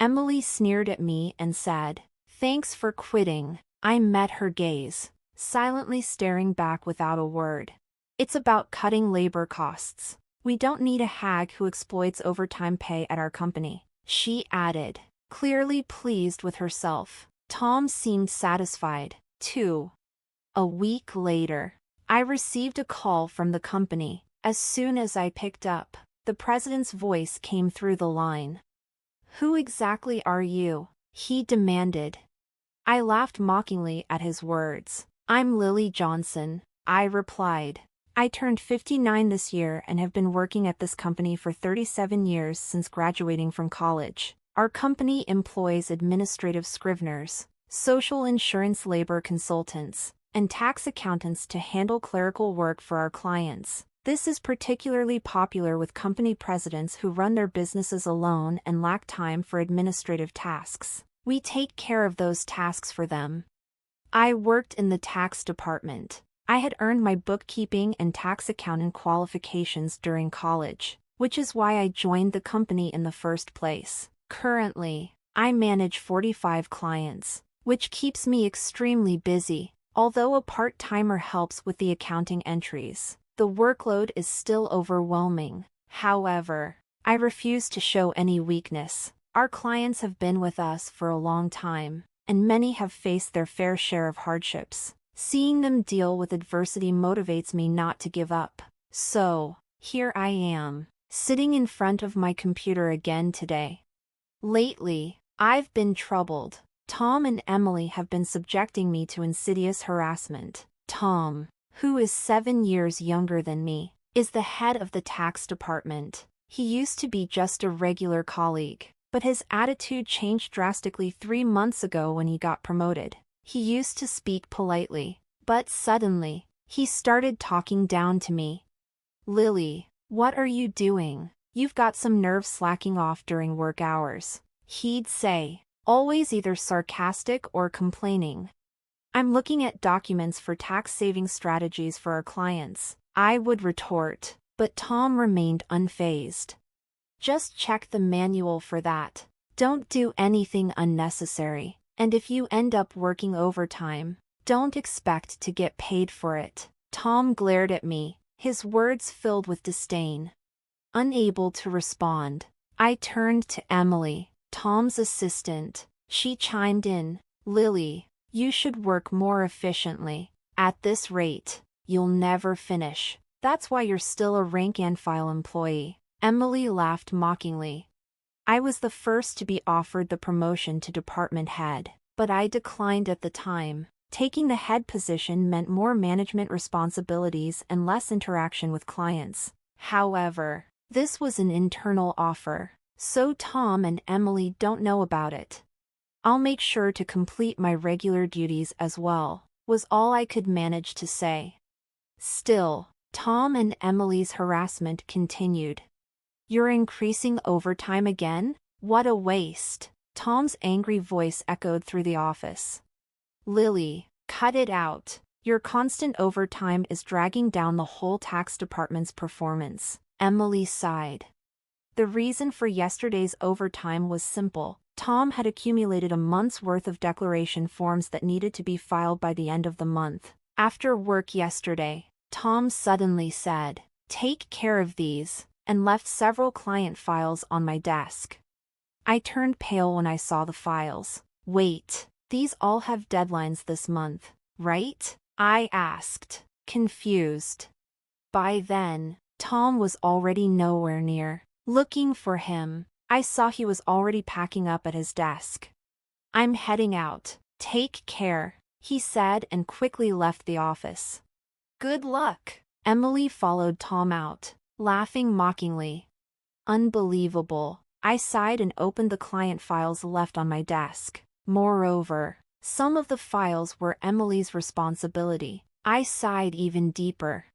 Emily sneered at me and said, "Thanks for quitting." I met her gaze, silently staring back without a word. "It's about cutting labor costs. We don't need a hag who exploits overtime pay at our company," she added, clearly pleased with herself. Tom seemed satisfied, too. A week later, I received a call from the company. As soon as I picked up, the president's voice came through the line. "Who exactly are you?" he demanded. I laughed mockingly at his words. "I'm Lily Johnson," I replied. "I turned 59 this year and have been working at this company for 37 years since graduating from college. Our company employs administrative scriveners, social insurance labor consultants, and tax accountants to handle clerical work for our clients. This is particularly popular with company presidents who run their businesses alone and lack time for administrative tasks. We take care of those tasks for them." I worked in the tax department. I had earned my bookkeeping and tax accountant qualifications during college, which is why I joined the company in the first place. Currently, I manage 45 clients, which keeps me extremely busy. Although a part-timer helps with the accounting entries, the workload is still overwhelming. However, I refuse to show any weakness. Our clients have been with us for a long time, and many have faced their fair share of hardships. Seeing them deal with adversity motivates me not to give up. So, here I am, sitting in front of my computer again today. Lately, I've been troubled. Tom and Emily have been subjecting me to insidious harassment. Tom, who is 7 years younger than me, is the head of the tax department. He used to be just a regular colleague, but his attitude changed drastically 3 months ago when he got promoted. He used to speak politely, but suddenly, he started talking down to me. "Lily, what are you doing? You've got some nerve slacking off during work hours," he'd say, always either sarcastic or complaining. "I'm looking at documents for tax-saving strategies for our clients," I would retort, but Tom remained unfazed. "Just check the manual for that. Don't do anything unnecessary. And if you end up working overtime, don't expect to get paid for it." Tom glared at me, his words filled with disdain. Unable to respond, I turned to Emily, Tom's assistant. She chimed in, "Lily, you should work more efficiently. At this rate, you'll never finish. That's why you're still a rank-and-file employee." Emily laughed mockingly. I was the first to be offered the promotion to department head, but I declined at the time. Taking the head position meant more management responsibilities and less interaction with clients. However, this was an internal offer, so Tom and Emily don't know about it. "I'll make sure to complete my regular duties as well," was all I could manage to say. Still, Tom and Emily's harassment continued. "You're increasing overtime again? What a waste." Tom's angry voice echoed through the office. "Lily, cut it out. Your constant overtime is dragging down the whole tax department's performance." Emily sighed. The reason for yesterday's overtime was simple. Tom had accumulated a month's worth of declaration forms that needed to be filed by the end of the month. After work yesterday, Tom suddenly said, "Take care of these," and left several client files on my desk. I turned pale when I saw the files. "Wait, these all have deadlines this month, right?" I asked, confused. By then, Tom was already nowhere near. Looking for him, I saw he was already packing up at his desk. "I'm heading out. Take care," he said and quickly left the office. "Good luck." Emily followed Tom out, laughing mockingly. Unbelievable. I sighed and opened the client files left on my desk. Moreover, some of the files were Emily's responsibility. I sighed even deeper.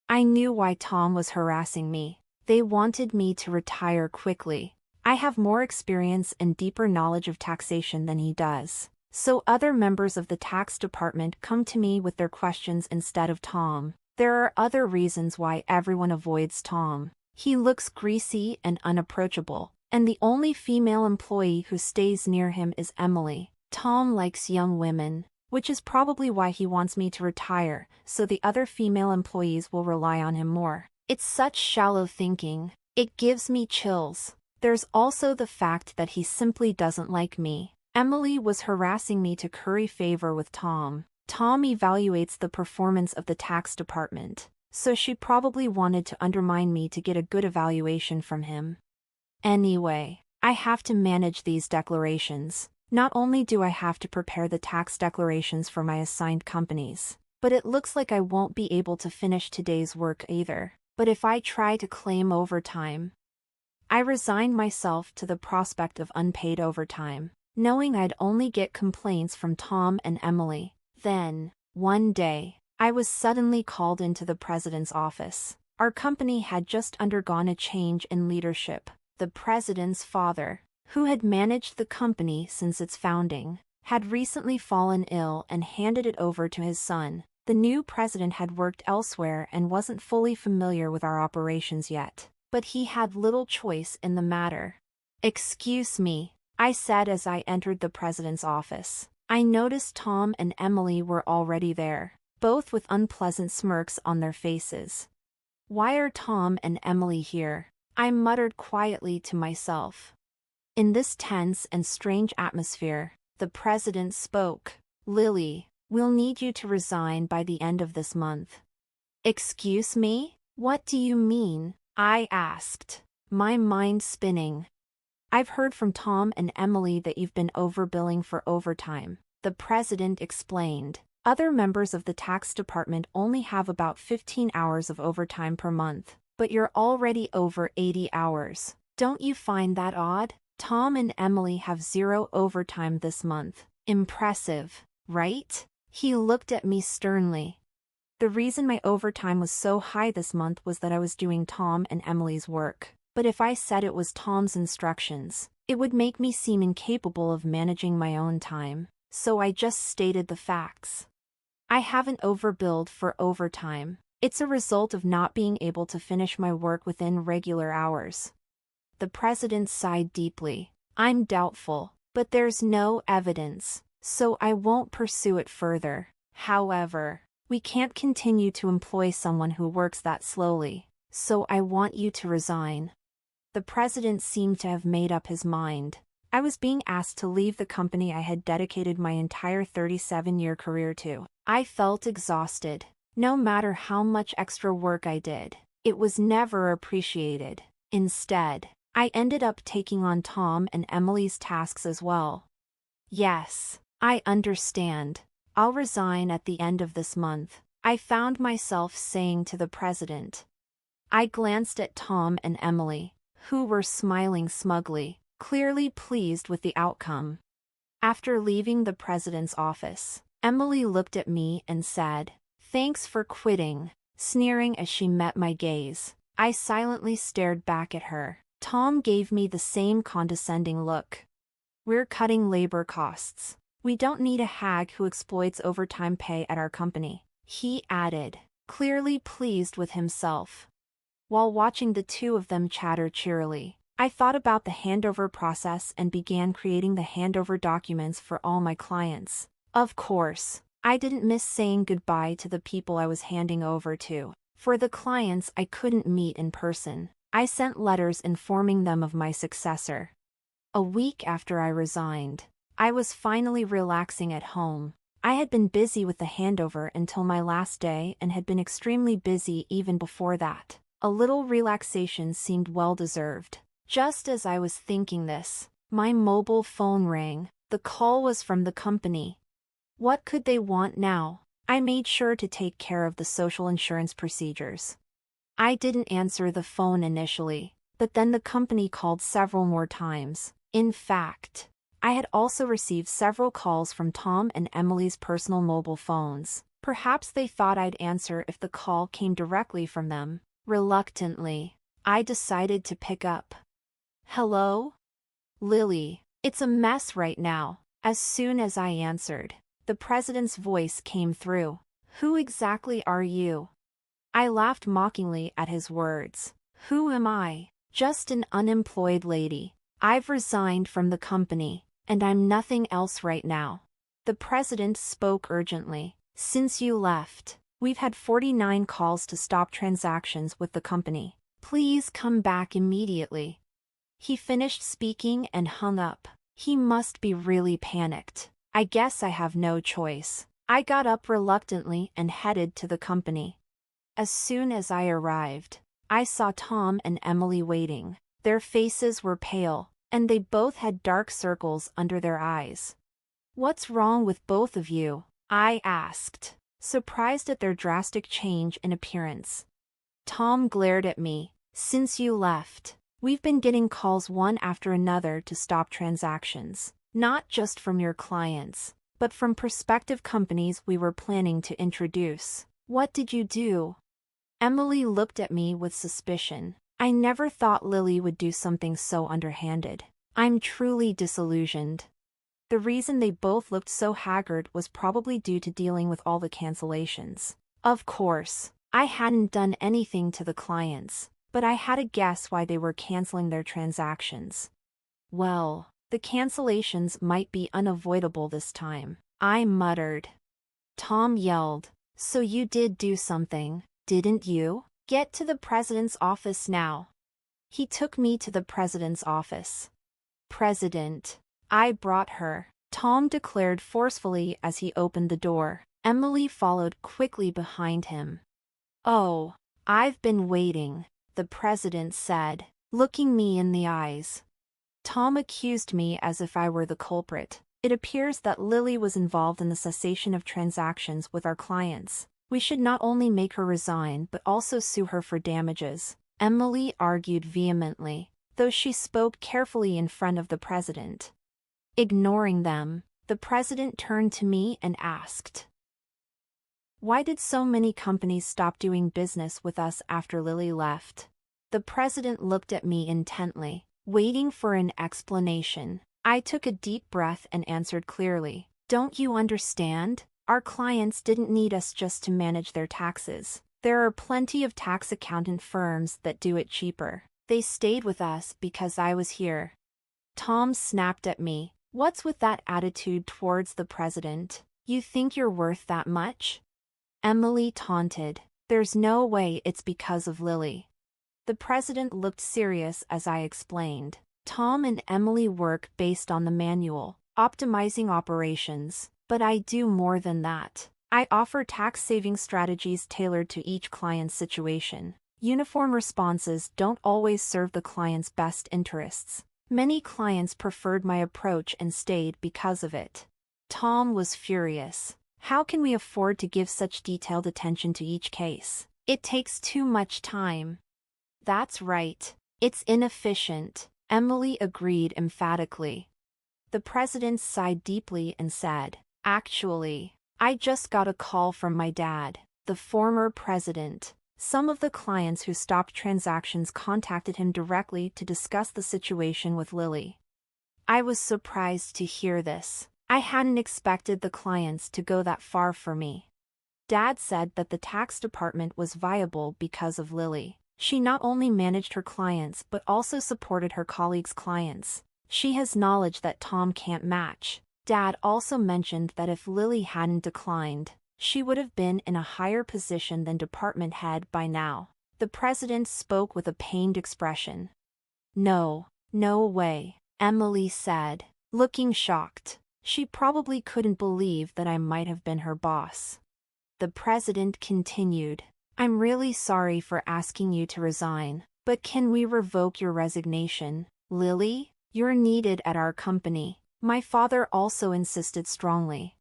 I knew why Tom was harassing me. They wanted me to retire quickly. I have more experience and deeper knowledge of taxation than he does, so other members of the tax department come to me with their questions instead of Tom. There are other reasons why everyone avoids Tom. He looks greasy and unapproachable. And the only female employee who stays near him is Emily. Tom likes young women, which is probably why he wants me to retire, so the other female employees will rely on him more. It's such shallow thinking. It gives me chills. There's also the fact that he simply doesn't like me. Emily was harassing me to curry favor with Tom. Tom evaluates the performance of the tax department, so she probably wanted to undermine me to get a good evaluation from him. Anyway, I have to manage these declarations. Not only do I have to prepare the tax declarations for my assigned companies, but it looks like I won't be able to finish today's work either. But if I try to claim overtime, I resigned myself to the prospect of unpaid overtime, knowing I'd only get complaints from Tom and Emily. Then, one day, I was suddenly called into the president's office. Our company had just undergone a change in leadership. The president's father, who had managed the company since its founding, had recently fallen ill and handed it over to his son. The new president had worked elsewhere and wasn't fully familiar with our operations yet, but he had little choice in the matter. "Excuse me," I said as I entered the president's office. I noticed Tom and Emily were already there, both with unpleasant smirks on their faces. "Why are Tom and Emily here?" I muttered quietly to myself. In this tense and strange atmosphere, the president spoke. "Lily, we'll need you to resign by the end of this month." "Excuse me? What do you mean?" I asked, my mind spinning. "I've heard from Tom and Emily that you've been overbilling for overtime," the president explained. "Other members of the tax department only have about 15 hours of overtime per month, but you're already over 80 hours. Don't you find that odd? Tom and Emily have 0 overtime this month. Impressive, right?" He looked at me sternly. The reason my overtime was so high this month was that I was doing Tom and Emily's work. But if I said it was Tom's instructions, it would make me seem incapable of managing my own time, so I just stated the facts. I haven't overbilled for overtime. It's a result of not being able to finish my work within regular hours. The president sighed deeply. "I'm doubtful, but there's no evidence, so I won't pursue it further. However, we can't continue to employ someone who works that slowly, so I want you to resign." The president seemed to have made up his mind. I was being asked to leave the company I had dedicated my entire 37-year career to. I felt exhausted. No matter how much extra work I did, it was never appreciated. Instead, I ended up taking on Tom and Emily's tasks as well. "Yes, I understand. I'll resign at the end of this month," I found myself saying to the president. I glanced at Tom and Emily, who were smiling smugly, clearly pleased with the outcome. After leaving the president's office, Emily looked at me and said, "Thanks for quitting," sneering as she met my gaze. I silently stared back at her. Tom gave me the same condescending look. "We're cutting labor costs. We don't need a hag who exploits overtime pay at our company," he added, clearly pleased with himself. While watching the two of them chatter cheerily, I thought about the handover process and began creating the handover documents for all my clients. Of course, I didn't miss saying goodbye to the people I was handing over to. For the clients I couldn't meet in person, I sent letters informing them of my successor. A week after I resigned, I was finally relaxing at home. I had been busy with the handover until my last day and had been extremely busy even before that. A little relaxation seemed well-deserved. Just as I was thinking this, my mobile phone rang. The call was from the company. What could they want now? I made sure to take care of the social insurance procedures. I didn't answer the phone initially, but then the company called several more times. In fact, I had also received several calls from Tom and Emily's personal mobile phones. Perhaps they thought I'd answer if the call came directly from them. Reluctantly, I decided to pick up. "Hello? Lily, it's a mess right now." As soon as I answered, the president's voice came through. "Who exactly are you?" I laughed mockingly at his words. "Who am I? Just an unemployed lady. I've resigned from the company, and I'm nothing else right now. The president spoke urgently. Since you left, we've had 49 calls to stop transactions with the company. Please come back immediately. He finished speaking and hung up. He must be really panicked. I guess I have no choice. I got up reluctantly and headed to the company. As soon as I arrived, I saw Tom and Emily waiting. Their faces were pale, and they both had dark circles under their eyes. "What's wrong with both of you?" I asked, surprised at their drastic change in appearance. Tom glared at me. "Since you left, we've been getting calls one after another to stop transactions, not just from your clients, but from prospective companies we were planning to introduce. What did you do?" Emily looked at me with suspicion. "I never thought Lily would do something so underhanded. I'm truly disillusioned." The reason they both looked so haggard was probably due to dealing with all the cancellations. Of course, I hadn't done anything to the clients, but I had a guess why they were canceling their transactions. "Well, the cancellations might be unavoidable this time," I muttered. Tom yelled, "So you did do something, didn't you? Get to the president's office now." He took me to the president's office. "President, I brought her," Tom declared forcefully as he opened the door. Emily followed quickly behind him. "Oh, I've been waiting," the president said, looking me in the eyes. Tom accused me as if I were the culprit. "It appears that Lily was involved in the cessation of transactions with our clients. We should not only make her resign but also sue her for damages," Emily argued vehemently, though she spoke carefully in front of the president. Ignoring them, the president turned to me and asked, "Why did so many companies stop doing business with us after Lily left?" The president looked at me intently, waiting for an explanation. I took a deep breath and answered clearly, "Don't you understand? Our clients didn't need us just to manage their taxes. There are plenty of tax accountant firms that do it cheaper. They stayed with us because I was here." Tom snapped at me. "What's with that attitude towards the president? You think you're worth that much?" Emily taunted. "There's no way it's because of Lily." The president looked serious as I explained. "Tom and Emily work based on the manual, optimizing operations, but I do more than that. I offer tax-saving strategies tailored to each client's situation. Uniform responses don't always serve the client's best interests. Many clients preferred my approach and stayed because of it." Tom was furious. "How can we afford to give such detailed attention to each case? It takes too much time." "That's right. It's inefficient," Emily agreed emphatically. The president sighed deeply and said, "Actually, I just got a call from my dad, the former president. Some of the clients who stopped transactions contacted him directly to discuss the situation with Lily." I was surprised to hear this. I hadn't expected the clients to go that far for me. Dad said that the tax department was viable because of Lily. She not only managed her clients but also supported her colleagues' clients. She has knowledge that Tom can't match. Dad also mentioned that if Lily hadn't declined, she would have been in a higher position than department head by now. The president spoke with a pained expression. "No, no way," Emily said, looking shocked. She probably couldn't believe that I might have been her boss. The president continued, "I'm really sorry for asking you to resign, but can we revoke your resignation? Lily, you're needed at our company." My father also insisted strongly.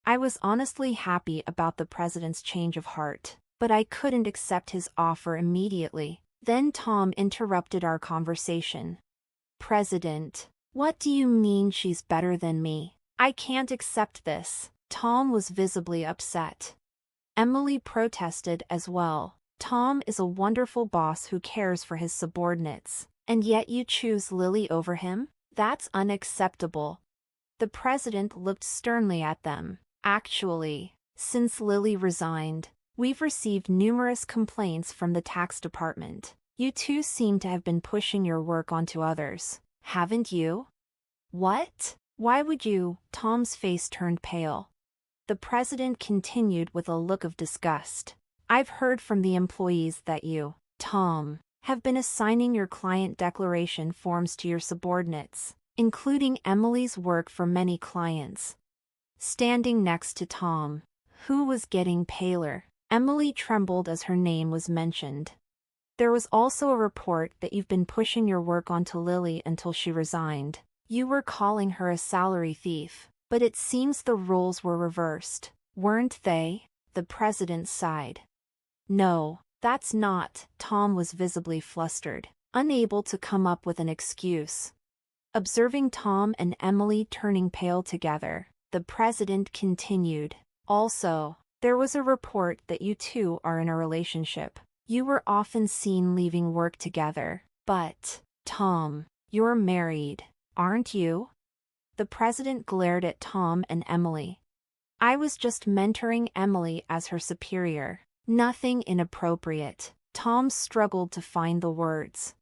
I was honestly happy about the president's change of heart, but I couldn't accept his offer immediately. Then Tom interrupted our conversation. "President, what do you mean she's better than me? I can't accept this." Tom was visibly upset. Emily protested as well. "Tom is a wonderful boss who cares for his subordinates, and yet you choose Lily over him? That's unacceptable." The president looked sternly at them. "Actually, since Lily resigned, we've received numerous complaints from the tax department. You two seem to have been pushing your work onto others. Haven't you? What? Why would you? Tom's face turned pale. The president continued with a look of disgust. I've heard from the employees that you, Tom, have been assigning your client declaration forms to your subordinates, including Emily's work for many clients. Standing next to Tom, who was getting paler, Emily trembled as her name was mentioned. There was also a report that you've been pushing your work onto Lily until she resigned. You were calling her a salary thief, but it seems the roles were reversed, weren't they? The president sighed. No, that's not. Tom was visibly flustered, unable to come up with an excuse. Observing Tom and Emily turning pale together, the president continued. Also, there was a report that you two are in a relationship. You were often seen leaving work together. But, Tom, you're married, aren't you? The president glared at Tom and Emily. I was just mentoring Emily as her superior. Nothing inappropriate. Tom struggled to find the words.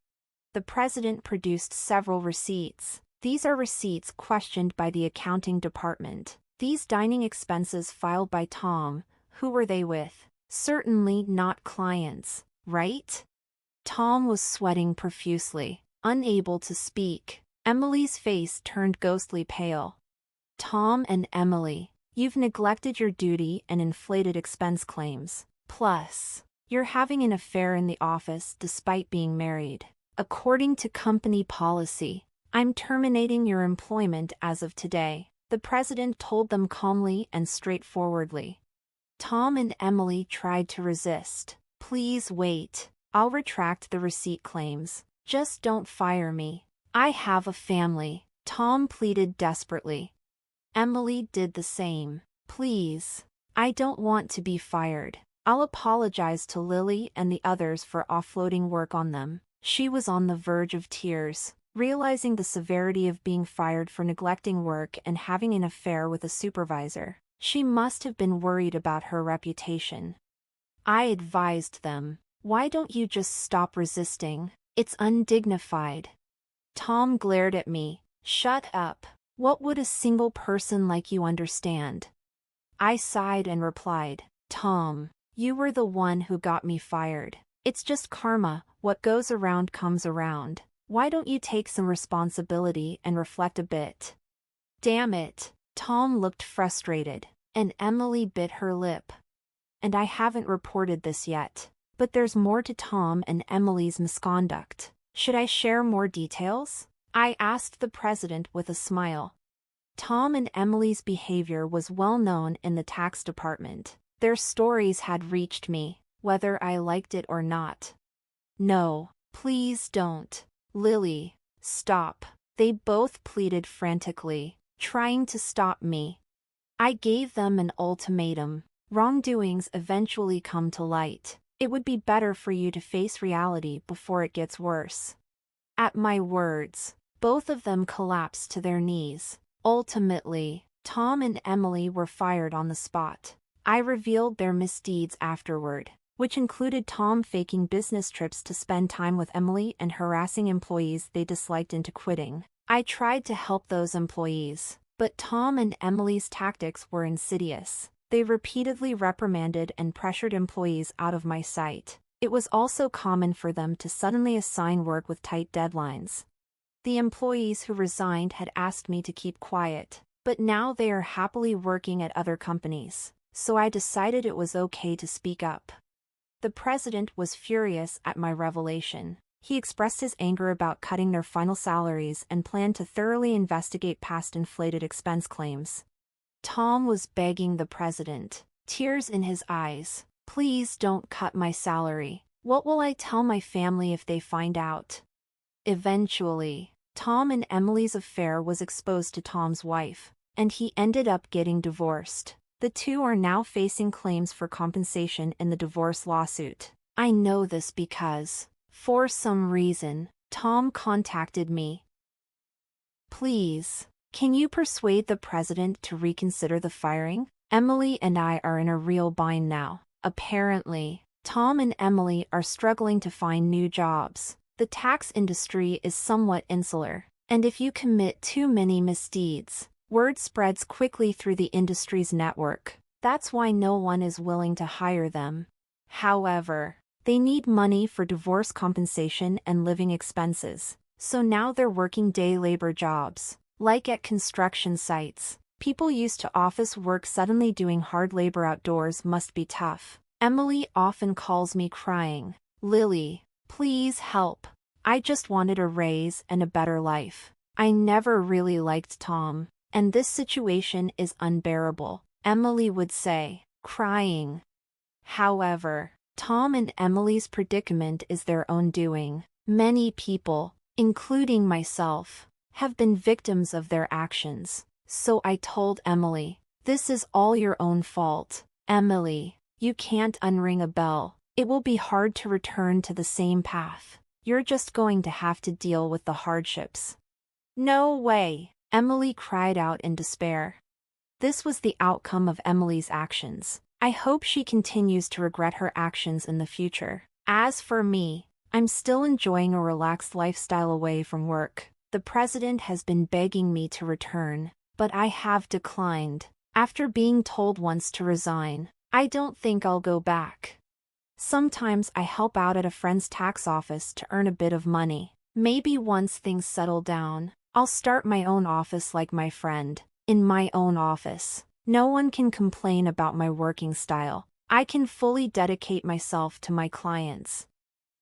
The president produced several receipts. These are receipts questioned by the accounting department. These dining expenses filed by Tom, who were they with? Certainly not clients, right? Tom was sweating profusely, unable to speak. Emily's face turned ghostly pale. Tom and Emily, you've neglected your duty and inflated expense claims. Plus, you're having an affair in the office despite being married. According to company policy, I'm terminating your employment as of today, the president told them calmly and straightforwardly. Tom and Emily tried to resist. Please wait. I'll retract the receipt claims. Just don't fire me. I have a family, Tom pleaded desperately. Emily did the same. Please. I don't want to be fired. I'll apologize to Lily and the others for offloading work on them. She was on the verge of tears, realizing the severity of being fired for neglecting work and having an affair with a supervisor. She must have been worried about her reputation. I advised them, why don't you just stop resisting? It's undignified. Tom glared at me. Shut up. What would a single person like you understand? I sighed and replied, Tom, you were the one who got me fired. It's just karma, what goes around comes around. Why don't you take some responsibility and reflect a bit? Damn it. Tom looked frustrated, and Emily bit her lip. And I haven't reported this yet. But there's more to Tom and Emily's misconduct. Should I share more details? I asked the president with a smile. Tom and Emily's behavior was well known in the tax department. Their stories had reached me, whether I liked it or not. No, please don't. Lily, stop. They both pleaded frantically, trying to stop me. I gave them an ultimatum. Wrongdoings eventually come to light. It would be better for you to face reality before it gets worse. At my words, both of them collapsed to their knees. Ultimately, Tom and Emily were fired on the spot. I revealed their misdeeds afterward, which included Tom faking business trips to spend time with Emily and harassing employees they disliked into quitting. I tried to help those employees, but Tom and Emily's tactics were insidious. They repeatedly reprimanded and pressured employees out of my sight. It was also common for them to suddenly assign work with tight deadlines. The employees who resigned had asked me to keep quiet, but now they are happily working at other companies, so I decided it was okay to speak up. The president was furious at my revelation. He expressed his anger about cutting their final salaries and planned to thoroughly investigate past inflated expense claims. Tom was begging the president, tears in his eyes, please don't cut my salary. What will I tell my family if they find out? Eventually, Tom and Emily's affair was exposed to Tom's wife, and he ended up getting divorced. The two are now facing claims for compensation in the divorce lawsuit. I know this because, for some reason, Tom contacted me. Please, can you persuade the president to reconsider the firing? Emily and I are in a real bind now. Apparently, Tom and Emily are struggling to find new jobs. The tax industry is somewhat insular. And if you commit too many misdeeds, word spreads quickly through the industry's network. That's why no one is willing to hire them. However, they need money for divorce compensation and living expenses, so now they're working day labor jobs. Like at construction sites, people used to office work suddenly doing hard labor outdoors must be tough. Emily often calls me crying, "Lily, please help. I just wanted a raise and a better life. I never really liked Tom, and this situation is unbearable," Emily would say, crying. However, Tom and Emily's predicament is their own doing. Many people, including myself, have been victims of their actions. So I told Emily, "This is all your own fault. Emily, you can't unring a bell. It will be hard to return to the same path. You're just going to have to deal with the hardships." "No way," Emily cried out in despair. This was the outcome of Emily's actions. I hope she continues to regret her actions in the future. As for me, I'm still enjoying a relaxed lifestyle away from work. The president has been begging me to return, but I have declined. After being told once to resign, I don't think I'll go back. Sometimes I help out at a friend's tax office to earn a bit of money. Maybe once things settle down, I'll start my own office like my friend. In my own office, no one can complain about my working style. I can fully dedicate myself to my clients.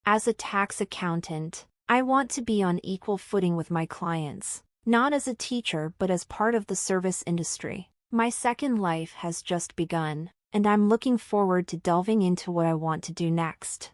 As a tax accountant, I want to be on equal footing with my clients, not as a teacher but as part of the service industry. My second life has just begun, and I'm looking forward to delving into what I want to do next.